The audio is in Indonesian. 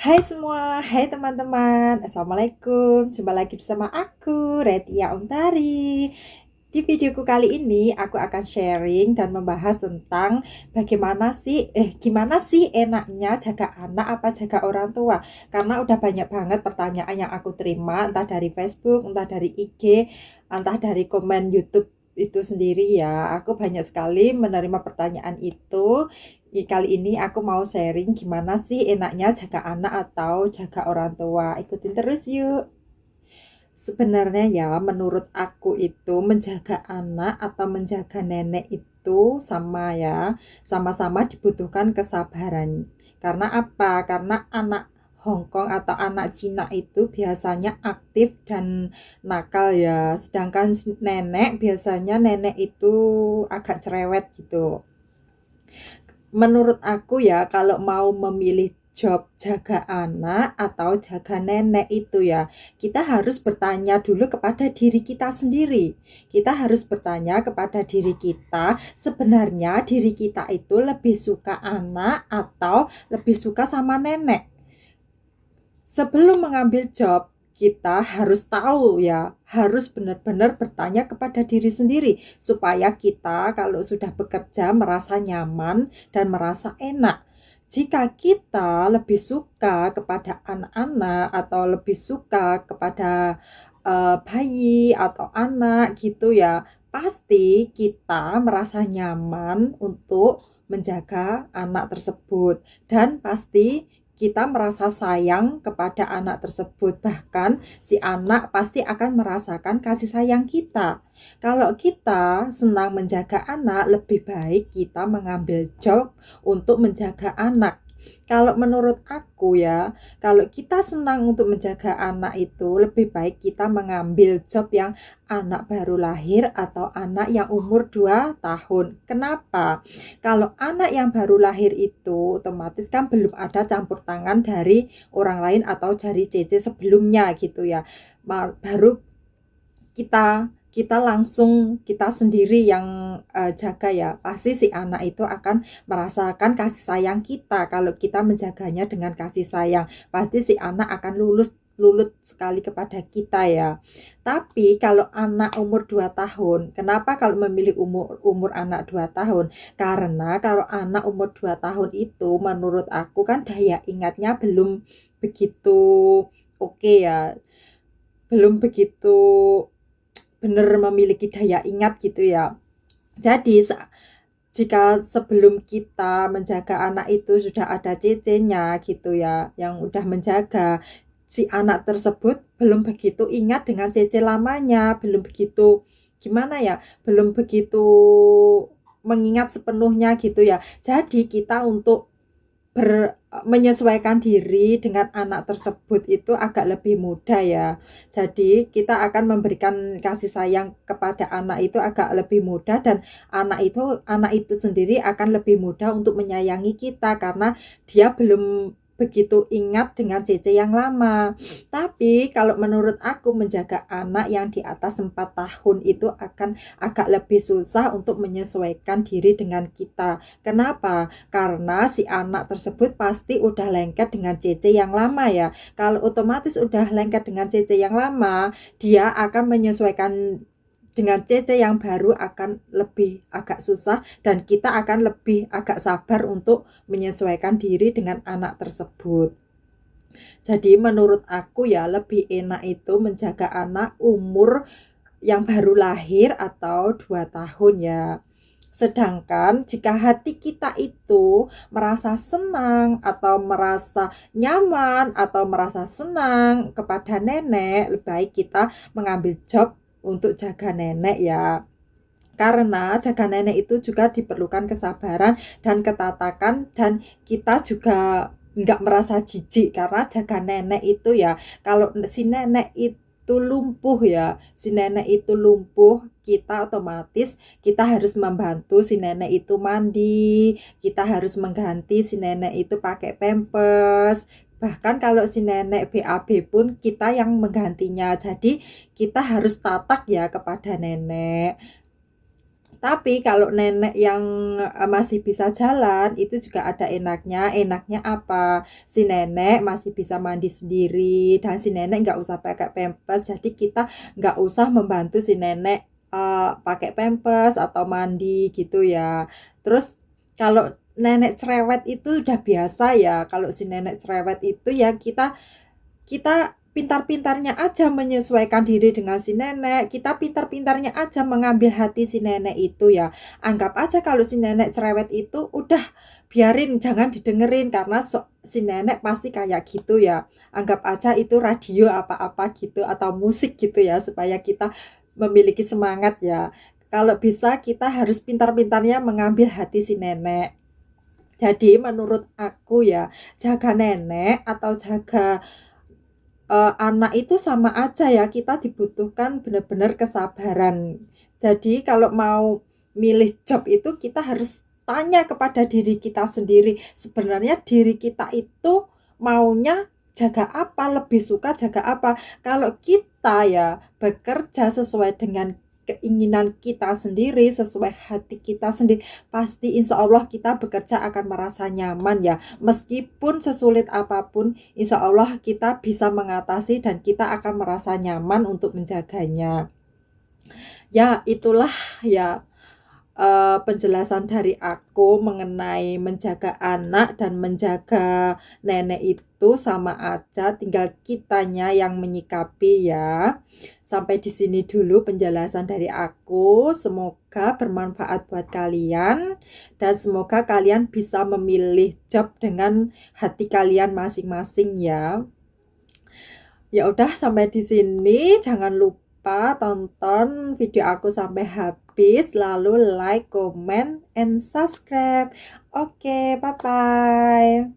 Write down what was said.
Hai semua, hai teman-teman, Assalamualaikum. Jumpa lagi bersama aku, Retia Untari. Di videoku kali ini, aku akan sharing dan membahas tentang gimana sih enaknya jaga anak apa jaga orang tua. Karena udah banyak banget pertanyaan yang aku terima, entah dari Facebook, entah dari IG, entah dari komen YouTube itu sendiri ya. Aku banyak sekali menerima pertanyaan itu. Kali ini aku mau sharing gimana sih enaknya jaga anak atau jaga orang tua. Ikutin terus yuk. Sebenarnya ya, menurut aku itu menjaga anak atau menjaga nenek itu sama ya, sama-sama dibutuhkan kesabaran. Karena apa? Karena anak Hongkong atau anak Cina itu biasanya aktif dan nakal ya. Sedangkan nenek itu agak cerewet gitu. Menurut aku ya, kalau mau memilih job jaga anak atau jaga nenek itu ya, kita harus bertanya dulu kepada diri kita sendiri. Kita harus bertanya kepada diri kita, sebenarnya diri kita itu lebih suka anak atau lebih suka sama nenek. Sebelum mengambil job, kita harus tahu ya, harus benar-benar bertanya kepada diri sendiri supaya kita kalau sudah bekerja merasa nyaman dan merasa enak. Jika kita lebih suka kepada anak-anak atau lebih suka kepada bayi atau anak gitu ya, pasti kita merasa nyaman untuk menjaga anak tersebut dan pasti kita merasa sayang kepada anak tersebut. Bahkan si anak pasti akan merasakan kasih sayang kita. Kalau kita senang menjaga anak, lebih baik kita mengambil job untuk menjaga anak. Kalau menurut aku ya, kalau kita senang untuk menjaga anak itu, lebih baik kita mengambil job yang anak baru lahir atau anak yang umur 2 tahun. Kenapa? Kalau anak yang baru lahir itu otomatis kan belum ada campur tangan dari orang lain atau dari CC sebelumnya gitu ya. Baru kita langsung kita sendiri yang jaga ya. Pasti si anak itu akan merasakan kasih sayang kita kalau kita menjaganya dengan kasih sayang. Pasti si anak akan lulut sekali kepada kita ya. Tapi kalau anak umur 2 tahun, kenapa kalau memilih umur anak 2 tahun? Karena kalau anak umur 2 tahun itu menurut aku kan daya ingatnya belum begitu oke ya. Belum begitu benar memiliki daya ingat gitu ya. Jadi jika sebelum kita menjaga anak itu sudah ada CC-nya gitu ya, yang udah menjaga, si anak tersebut belum begitu ingat dengan CC lamanya, belum begitu gimana ya, belum begitu mengingat sepenuhnya gitu ya. Jadi kita untuk menyesuaikan diri dengan anak tersebut itu agak lebih mudah ya. Jadi kita akan memberikan kasih sayang kepada anak itu agak lebih mudah dan anak itu sendiri akan lebih mudah untuk menyayangi kita karena dia belum begitu ingat dengan CC yang lama. Tapi kalau menurut aku menjaga anak yang di atas 4 tahun itu akan agak lebih susah untuk menyesuaikan diri dengan kita. Kenapa? Karena si anak tersebut pasti udah lengket dengan CC yang lama ya. Kalau otomatis udah lengket dengan CC yang lama, dia akan menyesuaikan dengan CC yang baru akan lebih agak susah dan kita akan lebih agak sabar untuk menyesuaikan diri dengan anak tersebut. Jadi menurut aku ya lebih enak itu menjaga anak umur yang baru lahir atau 2 tahun ya. Sedangkan jika hati kita itu merasa senang atau merasa nyaman atau merasa senang kepada nenek, lebih baik kita mengambil job untuk jaga nenek ya. Karena jaga nenek itu juga diperlukan kesabaran dan ketatakan dan kita juga nggak merasa jijik karena jaga nenek itu ya. Kalau si nenek itu lumpuh ya, si nenek itu lumpuh, kita otomatis kita harus membantu si nenek itu mandi, kita harus mengganti si nenek itu pakai pampers. Bahkan kalau si nenek BAB pun kita yang menggantinya. Jadi kita harus tatak ya kepada nenek. Tapi kalau nenek yang masih bisa jalan itu juga ada enaknya. Enaknya apa? Si nenek masih bisa mandi sendiri dan si nenek nggak usah pakai pampers. Jadi kita nggak usah membantu si nenek pakai pampers atau mandi gitu ya. Terus kalau nenek cerewet itu udah biasa ya. Kalau si nenek cerewet itu ya kita kita pintar-pintarnya aja menyesuaikan diri dengan si nenek, kita pintar-pintarnya aja mengambil hati si nenek itu ya. Anggap aja kalau si nenek cerewet itu udah biarin, jangan didengerin karena si nenek pasti kayak gitu ya. Anggap aja itu radio apa-apa gitu atau musik gitu ya supaya kita memiliki semangat ya. Kalau bisa kita harus pintar-pintarnya mengambil hati si nenek. Jadi menurut aku ya, jaga nenek atau jaga anak itu sama aja ya, kita dibutuhkan benar-benar kesabaran. Jadi kalau mau milih job itu kita harus tanya kepada diri kita sendiri. Sebenarnya diri kita itu maunya jaga apa, lebih suka jaga apa. Kalau kita ya bekerja sesuai dengan keinginan kita sendiri, sesuai hati kita sendiri, pasti insya Allah kita bekerja akan merasa nyaman ya. Meskipun sesulit apapun, insya Allah kita bisa mengatasi dan kita akan merasa nyaman untuk menjaganya. Ya, itulah ya penjelasan dari aku mengenai menjaga anak dan menjaga nenek itu sama aja, tinggal kitanya yang menyikapi ya. Sampai di sini dulu penjelasan dari aku. Semoga bermanfaat buat kalian dan semoga kalian bisa memilih job dengan hati kalian masing-masing ya. Ya udah sampai di sini, jangan lupa tonton video aku sampai habis, lalu like, comment, and subscribe. Oke, bye-bye.